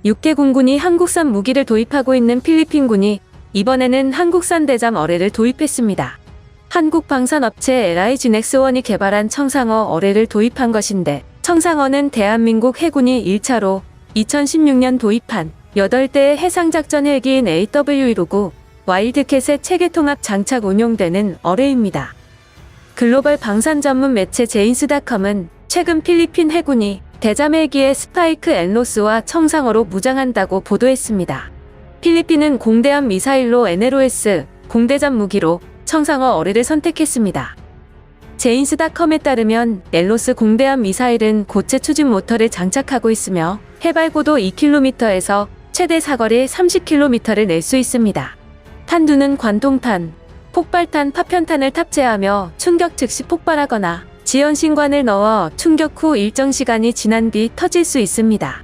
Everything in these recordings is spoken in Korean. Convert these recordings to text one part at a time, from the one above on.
6개 공군이 한국산 무기를 도입하고 있는 필리핀군이 이번에는 한국산 대잠 어뢰를 도입했습니다. 한국 방산업체 LIG넥스원이 개발한 청상어 어뢰를 도입한 것인데, 청상어는 대한민국 해군이 1차로 2016년 도입한 8대의 해상작전 헬기인 AW159 와일드캣의 체계통합 장착 운용되는 어뢰입니다. 글로벌 방산 전문 매체 제인스닷컴은 최근 필리핀 해군이 대잠 헬기의 스파이크 엔로스와 청상어로 무장한다고 보도했습니다. 필리핀은 공대함 미사일로 NLOS, 공대잠 무기로 청상어 어뢰를 선택했습니다. 제인스닷컴에 따르면 엔로스 공대함 미사일은 고체 추진 모터를 장착하고 있으며 해발고도 2km에서 최대 사거리 30km를 낼 수 있습니다. 탄두는 관통탄, 폭발탄, 파편탄을 탑재하며 충격 즉시 폭발하거나 지연신관을 넣어 충격 후 일정 시간이 지난 뒤 터질 수 있습니다.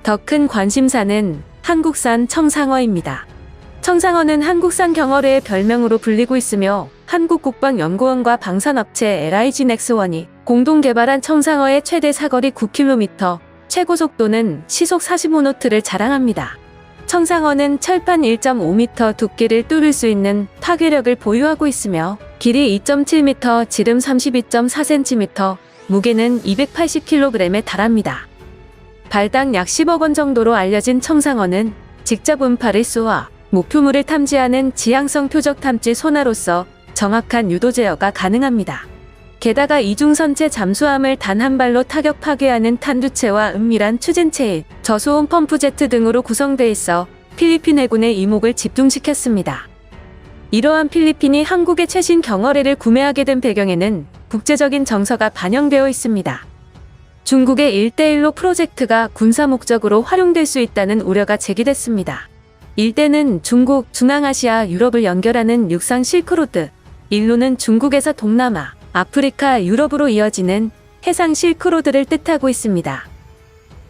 더 큰 관심사는 한국산 청상어입니다. 청상어는 한국산 경어뢰의 별명으로 불리고 있으며 한국국방연구원과 방산업체 LIG넥스원이 공동 개발한 청상어의 최대 사거리 9km, 최고 속도는 시속 45노트를 자랑합니다. 청상어는 철판 1.5m 두께를 뚫을 수 있는 파괴력을 보유하고 있으며 길이 2.7m, 지름 32.4cm, 무게는 280kg에 달합니다. 발당 약 10억 원 정도로 알려진 청상어는 직접 음파를 쏘아 목표물을 탐지하는 지향성 표적 탐지 소나로서 정확한 유도 제어가 가능합니다. 게다가 이중선체 잠수함을 단 한 발로 타격 파괴하는 탄두체와 은밀한 추진체인 저소음 펌프 제트 등으로 구성돼 있어 필리핀 해군의 이목을 집중시켰습니다. 이러한 필리핀이 한국의 최신 경어뢰를 구매하게 된 배경에는 국제적인 정서가 반영되어 있습니다. 중국의 1대1로 프로젝트가 군사 목적으로 활용될 수 있다는 우려가 제기됐습니다. 1대는 중국, 중앙아시아, 유럽을 연결하는 육상 실크로드, 1로는 중국에서 동남아, 아프리카, 유럽으로 이어지는 해상 실크로드를 뜻하고 있습니다.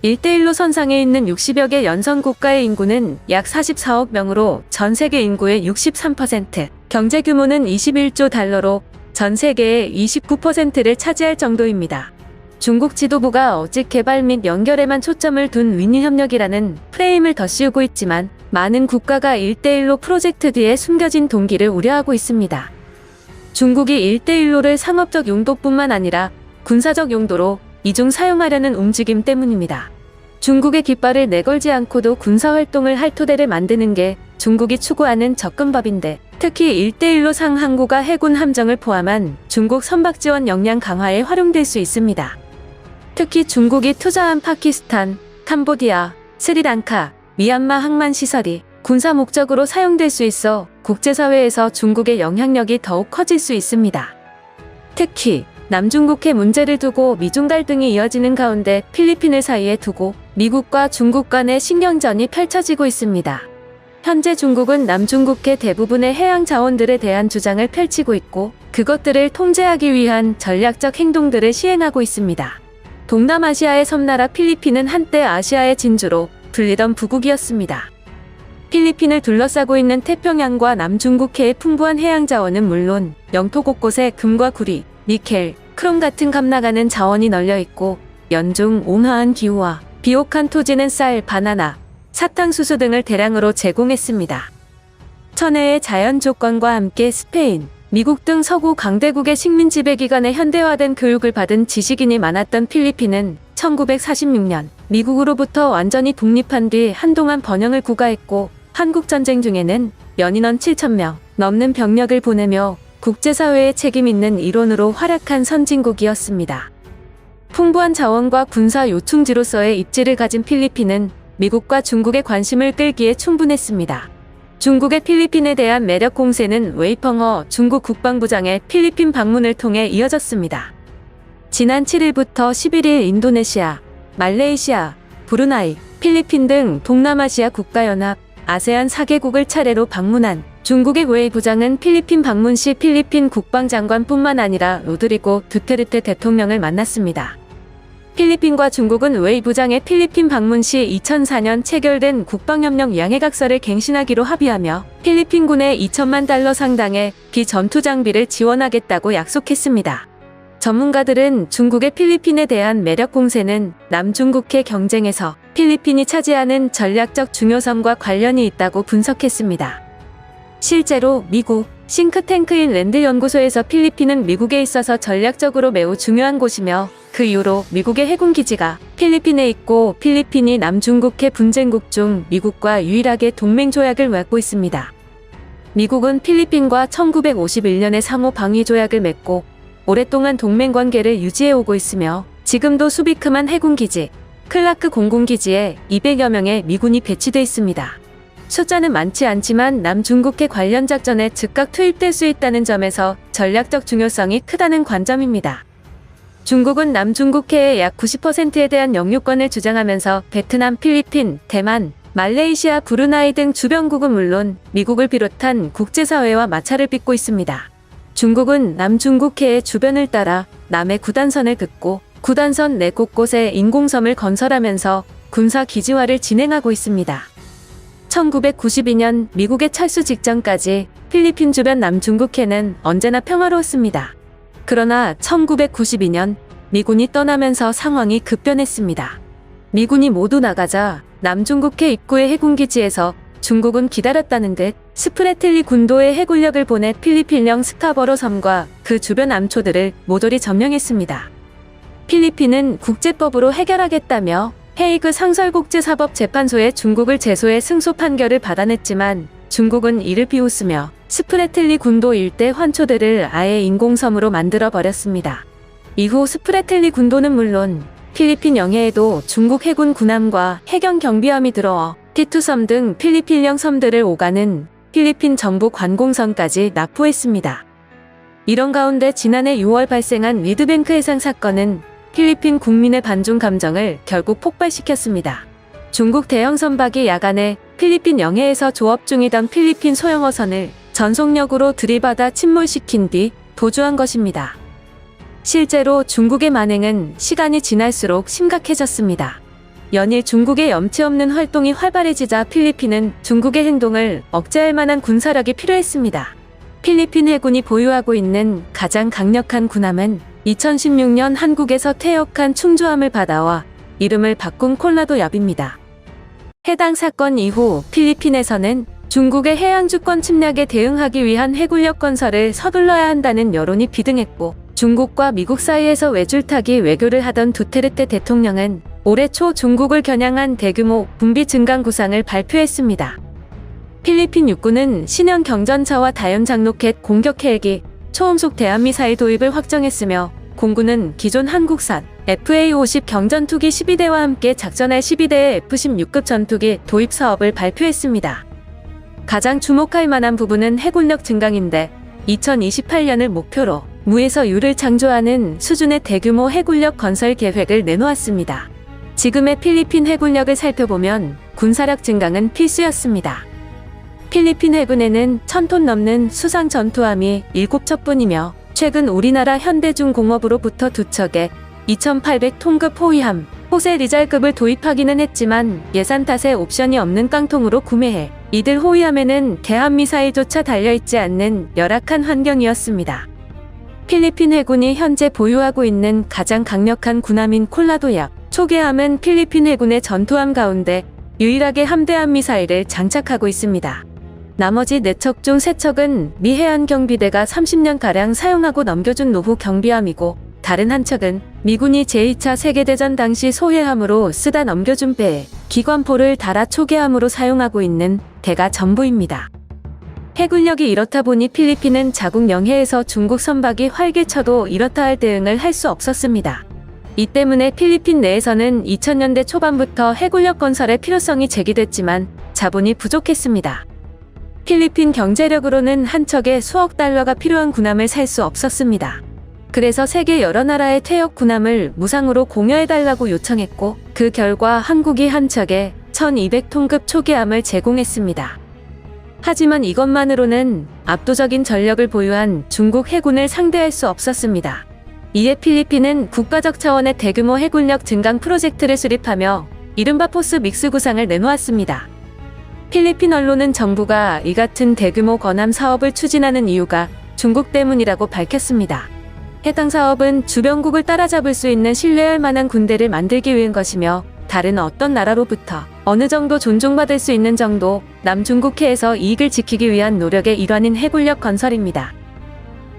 1대1로 선상에 있는 60여 개 연선 국가의 인구는 약 44억 명으로 전 세계 인구의 63%, 경제 규모는 21조 달러로 전 세계의 29%를 차지할 정도입니다. 중국 지도부가 어직 개발 및 연결에만 초점을 둔 윈윈 협력이라는 프레임을 덧씌우고 있지만 많은 국가가 1대1로 프로젝트 뒤에 숨겨진 동기를 우려하고 있습니다. 중국이 1대1로를 상업적 용도뿐만 아니라 군사적 용도로 이중 사용하려는 움직임 때문입니다. 중국의 깃발을 내걸지 않고도 군사활동을 할 토대를 만드는 게 중국이 추구하는 접근법인데, 특히 1대1로 상항구가 해군 함정을 포함한 중국 선박 지원 역량 강화에 활용될 수 있습니다. 특히 중국이 투자한 파키스탄, 캄보디아, 스리랑카, 미얀마 항만 시설이 군사 목적으로 사용될 수 있어 국제사회에서 중국의 영향력이 더욱 커질 수 있습니다. 특히 남중국해 문제를 두고 미중 갈등이 이어지는 가운데 필리핀을 사이에 두고 미국과 중국 간의 신경전이 펼쳐지고 있습니다. 현재 중국은 남중국해 대부분의 해양 자원들에 대한 주장을 펼치고 있고 그것들을 통제하기 위한 전략적 행동들을 시행하고 있습니다. 동남아시아의 섬나라 필리핀은 한때 아시아의 진주로 불리던 부국이었습니다. 필리핀을 둘러싸고 있는 태평양과 남중국해의 풍부한 해양 자원은 물론 영토 곳곳에 금과 구리, 니켈, 크롬 같은 값나가는 자원이 널려 있고 연중 온화한 기후와 비옥한 토지는 쌀, 바나나, 사탕수수 등을 대량으로 제공했습니다. 천혜의 자연 조건과 함께 스페인, 미국 등 서구 강대국의 식민 지배 기간에 현대화된 교육을 받은 지식인이 많았던 필리핀은 1946년 미국으로부터 완전히 독립한 뒤 한동안 번영을 구가했고 한국전쟁 중에는 연인원 7,000명 넘는 병력을 보내며 국제사회에 책임 있는 일원으로 활약한 선진국이었습니다. 풍부한 자원과 군사 요충지로서의 입지를 가진 필리핀은 미국과 중국의 관심을 끌기에 충분했습니다. 중국의 필리핀에 대한 매력 공세는 웨이펑허 중국 국방부장의 필리핀 방문을 통해 이어졌습니다. 지난 7일부터 11일 인도네시아, 말레이시아, 브루나이, 필리핀 등 동남아시아 국가연합, 아세안 4개국을 차례로 방문한 중국의 웨이 부장은 필리핀 방문 시 필리핀 국방장관뿐만 아니라 로드리고 두테르테 대통령을 만났습니다. 필리핀과 중국은 웨이 부장의 필리핀 방문 시 2004년 체결된 국방협력 양해각서를 갱신하기로 합의하며 필리핀군에 2천만 달러 상당의 비전투 장비를 지원하겠다고 약속했습니다. 전문가들은 중국의 필리핀에 대한 매력 공세는 남중국해 경쟁에서 필리핀이 차지하는 전략적 중요성과 관련이 있다고 분석했습니다. 실제로 미국 싱크탱크인 랜드 연구소에서 필리핀은 미국에 있어서 전략적으로 매우 중요한 곳이며 그 이후로 미국의 해군 기지가 필리핀에 있고 필리핀이 남중국해 분쟁국 중 미국과 유일하게 동맹 조약을 맺고 있습니다. 미국은 필리핀과 1951년에 상호 방위 조약을 맺고 오랫동안 동맹 관계를 유지해 오고 있으며 지금도 수비크만 해군 기지, 클라크 공군기지에 200여 명의 미군이 배치돼 있습니다. 숫자는 많지 않지만 남중국해 관련 작전에 즉각 투입될 수 있다는 점에서 전략적 중요성이 크다는 관점입니다. 중국은 남중국해의 약 90%에 대한 영유권을 주장하면서 베트남, 필리핀, 대만, 말레이시아, 브루나이 등 주변국은 물론 미국을 비롯한 국제사회와 마찰을 빚고 있습니다. 중국은 남중국해의 주변을 따라 남해 구단선을 긋고 구단선 내 곳곳에 인공섬을 건설하면서 군사 기지화를 진행하고 있습니다. 1992년 미국의 철수 직전까지 필리핀 주변 남중국해는 언제나 평화로웠습니다. 그러나 1992년 미군이 떠나면서 상황이 급변했습니다. 미군이 모두 나가자 남중국해 입구의 해군기지에서 중국은 기다렸다는 듯 스프레틀리 군도의 해군력을 보내 필리핀령 스카버로 섬과 그 주변 암초들을 모조리 점령했습니다. 필리핀은 국제법으로 해결하겠다며 헤이그 상설국제사법재판소에 중국을 제소해 승소 판결을 받아냈지만 중국은 이를 비웃으며 스프레틀리 군도 일대 환초들을 아예 인공섬으로 만들어 버렸습니다. 이후 스프레틀리 군도는 물론 필리핀 영해에도 중국 해군 군함과 해경 경비함이 들어와 티투섬 등 필리핀령 섬들을 오가는 필리핀 정부 관공선까지 납포했습니다. 이런 가운데 지난해 6월 발생한 리드뱅크 해상 사건은 필리핀 국민의 반중 감정을 결국 폭발시켰습니다. 중국 대형 선박이 야간에 필리핀 영해에서 조업 중이던 필리핀 소형어선을 전속력으로 들이받아 침몰시킨 뒤 도주한 것입니다. 실제로 중국의 만행은 시간이 지날수록 심각해졌습니다. 연일 중국의 염치 없는 활동이 활발해지자 필리핀은 중국의 행동을 억제할 만한 군사력이 필요했습니다. 필리핀 해군이 보유하고 있는 가장 강력한 군함은 2016년 한국에서 퇴역한 충주함을 받아와 이름을 바꾼 콜라도엽입니다. 해당 사건 이후 필리핀에서는 중국의 해양주권 침략에 대응하기 위한 해군력 건설을 서둘러야 한다는 여론이 비등했고 중국과 미국 사이에서 외줄타기 외교를 하던 두테르테 대통령은 올해 초 중국을 겨냥한 대규모 군비 증강 구상을 발표했습니다. 필리핀 육군은 신형 경전차와 다연장로켓 공격 헬기, 초음속 대한미사일 도입을 확정했으며 공군은 기존 한국산 FA-50 경전투기 12대와 함께 작전할 12대의 F-16급 전투기 도입 사업을 발표했습니다. 가장 주목할 만한 부분은 해군력 증강인데 2028년을 목표로 무에서 유를 창조하는 수준의 대규모 해군력 건설 계획을 내놓았습니다. 지금의 필리핀 해군력을 살펴보면 군사력 증강은 필수였습니다. 필리핀 해군에는 1000톤 넘는 수상 전투함이 7척뿐이며 최근 우리나라 현대중공업으로부터 2척에 2800톤급 호위함, 호세 리잘급을 도입하기는 했지만 예산 탓에 옵션이 없는 깡통으로 구매해 이들 호위함에는 대한미사일조차 달려있지 않는 열악한 환경이었습니다. 필리핀 해군이 현재 보유하고 있는 가장 강력한 군함인 콜라도엽 초계함은 필리핀 해군의 전투함 가운데 유일하게 함대함 미사일을 장착하고 있습니다. 나머지 4척 중 3척은 미 해안경비대가 30년가량 사용하고 넘겨준 노후 경비함이고 다른 한 척은 미군이 제2차 세계대전 당시 소해함으로 쓰다 넘겨준 배에 기관포를 달아 초계함으로 사용하고 있는 대가 전부입니다. 해군력이 이렇다 보니 필리핀은 자국 영해에서 중국 선박이 활개쳐도 이렇다 할 대응을 할 수 없었습니다. 이 때문에 필리핀 내에서는 2000년대 초반부터 해군력 건설의 필요성이 제기됐지만 자본이 부족했습니다. 필리핀 경제력으로는 한 척에 수억 달러가 필요한 군함을 살 수 없었습니다. 그래서 세계 여러 나라의 퇴역 군함을 무상으로 공여해달라고 요청했고 그 결과 한국이 한 척에 1200톤급 초계함을 제공했습니다. 하지만 이것만으로는 압도적인 전력을 보유한 중국 해군을 상대할 수 없었습니다. 이에 필리핀은 국가적 차원의 대규모 해군력 증강 프로젝트를 수립하며 이른바 포스 믹스 구상을 내놓았습니다. 필리핀 언론은 정부가 이 같은 대규모 건함 사업을 추진하는 이유가 중국 때문이라고 밝혔습니다. 해당 사업은 주변국을 따라잡을 수 있는 신뢰할 만한 군대를 만들기 위한 것이며 다른 어떤 나라로부터 어느 정도 존중받을 수 있는 정도 남중국해에서 이익을 지키기 위한 노력의 일환인 해군력 건설입니다.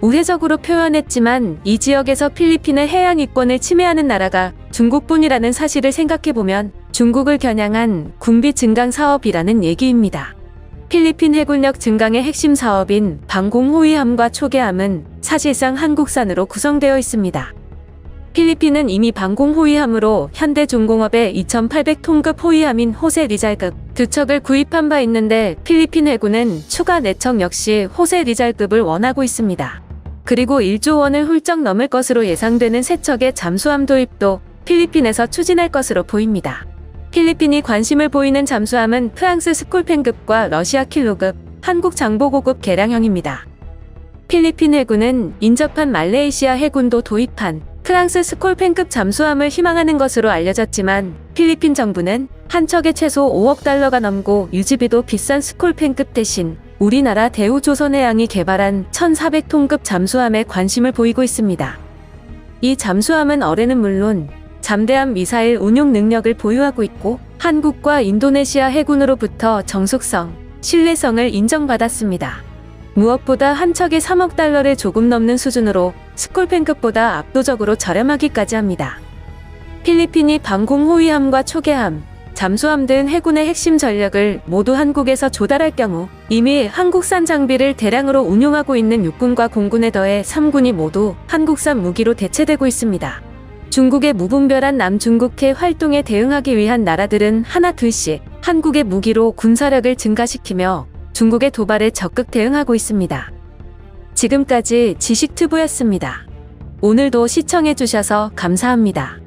우회적으로 표현했지만 이 지역에서 필리핀의 해양 이권을 침해하는 나라가 중국뿐이라는 사실을 생각해보면 중국을 겨냥한 군비 증강 사업이라는 얘기입니다. 필리핀 해군력 증강의 핵심 사업인 방공호위함과 초계함은 사실상 한국산으로 구성되어 있습니다. 필리핀은 이미 방공호위함으로 현대중공업의 2800톤급 호위함인 호세 리잘급 2척을 구입한 바 있는데 필리핀 해군은 추가 4척 역시 호세 리잘급을 원하고 있습니다. 그리고 1조 원을 훌쩍 넘을 것으로 예상되는 3척의 잠수함 도입도 필리핀에서 추진할 것으로 보입니다. 필리핀이 관심을 보이는 잠수함은 프랑스 스콜펜급과 러시아 킬로급, 한국 장보고급 개량형입니다. 필리핀 해군은 인접한 말레이시아 해군도 도입한 프랑스 스콜펜급 잠수함을 희망하는 것으로 알려졌지만 필리핀 정부는 한 척에 최소 5억 달러가 넘고 유지비도 비싼 스콜펜급 대신 우리나라 대우조선해양이 개발한 1400톤급 잠수함에 관심을 보이고 있습니다. 이 잠수함은 어뢰는 물론 잠대함 미사일 운용 능력을 보유하고 있고 한국과 인도네시아 해군으로부터 정숙성, 신뢰성을 인정받았습니다. 무엇보다 한 척에 3억 달러를 조금 넘는 수준으로 스콜펜급보다 압도적으로 저렴하기까지 합니다. 필리핀이 방공호위함과 초계함, 잠수함 등 해군의 핵심 전력을 모두 한국에서 조달할 경우 이미 한국산 장비를 대량으로 운용하고 있는 육군과 공군에 더해 3군이 모두 한국산 무기로 대체되고 있습니다. 중국의 무분별한 남중국해 활동에 대응하기 위한 나라들은 하나 둘씩 한국의 무기로 군사력을 증가시키며 중국의 도발에 적극 대응하고 있습니다. 지금까지 지식튜브였습니다. 오늘도 시청해주셔서 감사합니다.